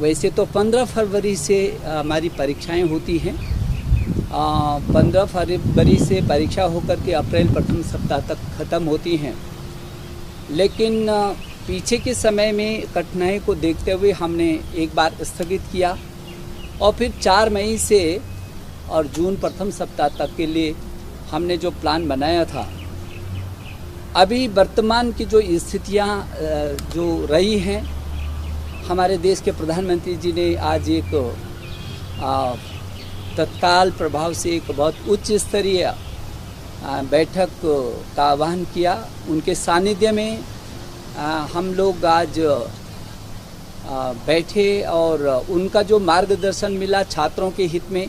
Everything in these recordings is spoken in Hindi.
वैसे तो 15 फरवरी से हमारी परीक्षाएं होती हैं। 15 फरवरी से परीक्षा होकर के अप्रैल प्रथम सप्ताह तक ख़त्म होती हैं, लेकिन पीछे के समय में कठिनाई को देखते हुए हमने एक बार स्थगित किया और फिर 4 मई से और जून प्रथम सप्ताह तक के लिए हमने जो प्लान बनाया था। अभी वर्तमान की जो स्थितियां जो रही हैं, हमारे देश के प्रधानमंत्री जी ने आज एक तत्काल प्रभाव से एक बहुत उच्च स्तरीय बैठक का आह्वान किया। उनके सानिध्य में हम लोग आज बैठे और उनका जो मार्गदर्शन मिला छात्रों के हित में,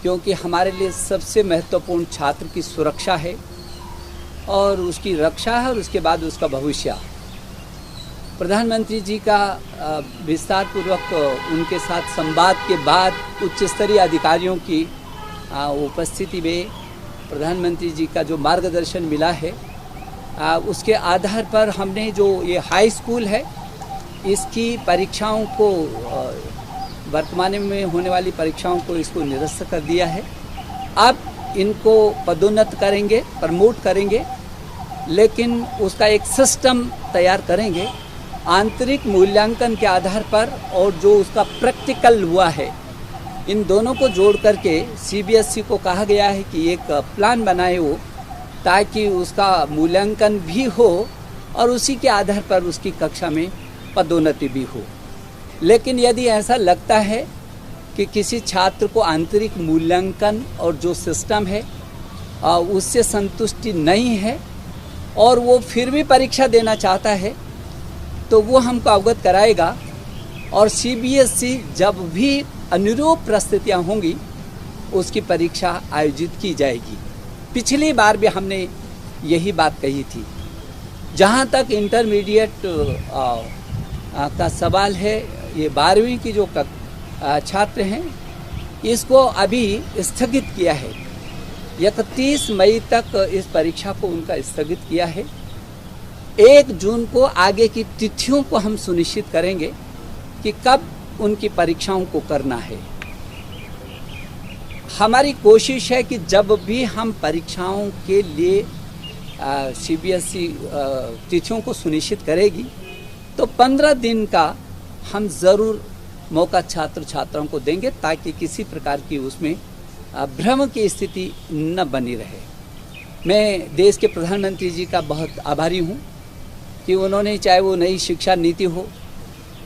क्योंकि हमारे लिए सबसे महत्वपूर्ण छात्र की सुरक्षा है और उसकी रक्षा है और उसके बाद उसका भविष्य। प्रधानमंत्री जी का विस्तार पूर्वक उनके साथ संवाद के बाद उच्च स्तरीय अधिकारियों की उपस्थिति में प्रधानमंत्री जी का जो मार्गदर्शन मिला है, उसके आधार पर हमने जो ये हाई स्कूल है इसकी परीक्षाओं को वर्तमान में होने वाली परीक्षाओं को इसको निरस्त कर दिया है। अब इनको पदोन्नत करेंगे, प्रमोट करेंगे, लेकिन उसका एक सिस्टम तैयार करेंगे आंतरिक मूल्यांकन के आधार पर, और जो उसका प्रैक्टिकल हुआ है इन दोनों को जोड़ करके सीबीएसई को कहा गया है कि एक प्लान बनाए हो ताकि उसका मूल्यांकन भी हो और उसी के आधार पर उसकी कक्षा में पदोन्नति भी हो। लेकिन यदि ऐसा लगता है कि किसी छात्र को आंतरिक मूल्यांकन और जो सिस्टम है उससे संतुष्टि नहीं है और वो फिर भी परीक्षा देना चाहता है, तो वो हमको अवगत कराएगा और सीबीएसई जब भी अनुरूप परिस्थितियाँ होंगी उसकी परीक्षा आयोजित की जाएगी। पिछली बार भी हमने यही बात कही थी। जहाँ तक इंटरमीडिएट का सवाल है, ये 12वीं की जो छात्र हैं इसको अभी स्थगित किया है। 31 मई तक इस परीक्षा को उनका स्थगित किया है। 1 जून को आगे की तिथियों को हम सुनिश्चित करेंगे कि कब उनकी परीक्षाओं को करना है। हमारी कोशिश है कि जब भी हम परीक्षाओं के लिए सीबीएसई तिथियों को सुनिश्चित करेगी तो 15 दिन का हम ज़रूर मौका छात्र छात्राओं को देंगे ताकि किसी प्रकार की उसमें भ्रम की स्थिति न बनी रहे। मैं देश के प्रधानमंत्री जी का बहुत आभारी हूँ कि उन्होंने, चाहे वो नई शिक्षा नीति हो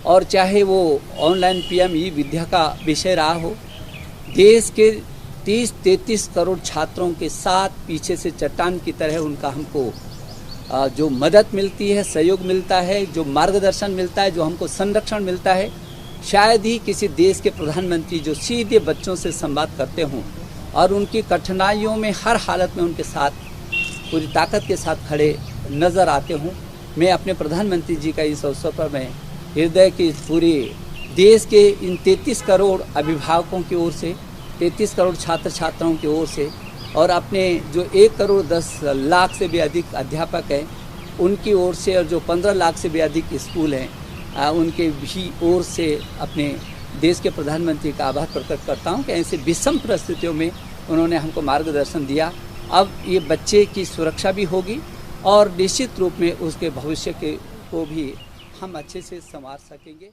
और चाहे वो ऑनलाइन पीएम ई विद्या का विषय रहा हो, देश के 30-33 करोड़ छात्रों के साथ पीछे से चट्टान की तरह उनका हमको जो मदद मिलती है, सहयोग मिलता है, जो मार्गदर्शन मिलता है, जो हमको संरक्षण मिलता है, शायद ही किसी देश के प्रधानमंत्री जो सीधे बच्चों से संवाद करते हों और उनकी कठिनाइयों में हर हालत में उनके साथ पूरी ताकत के साथ खड़े नज़र आते हों। मैं अपने प्रधानमंत्री जी का इस अवसर पर मैं हृदय की पूरे देश के इन 33 करोड़ अभिभावकों की ओर से, 33 करोड़ छात्र छात्राओं की ओर से और अपने जो 1 करोड़ 10 लाख से भी अधिक अध्यापक हैं उनकी ओर से और जो 15 लाख से भी अधिक स्कूल हैं उनके भी ओर से अपने देश के प्रधानमंत्री का आभार प्रकट करता हूं कि ऐसे विषम परिस्थितियों में उन्होंने हमको मार्गदर्शन दिया। अब ये बच्चे की सुरक्षा भी होगी और निश्चित रूप में उसके भविष्य को भी हम अच्छे से संवार सकेंगे।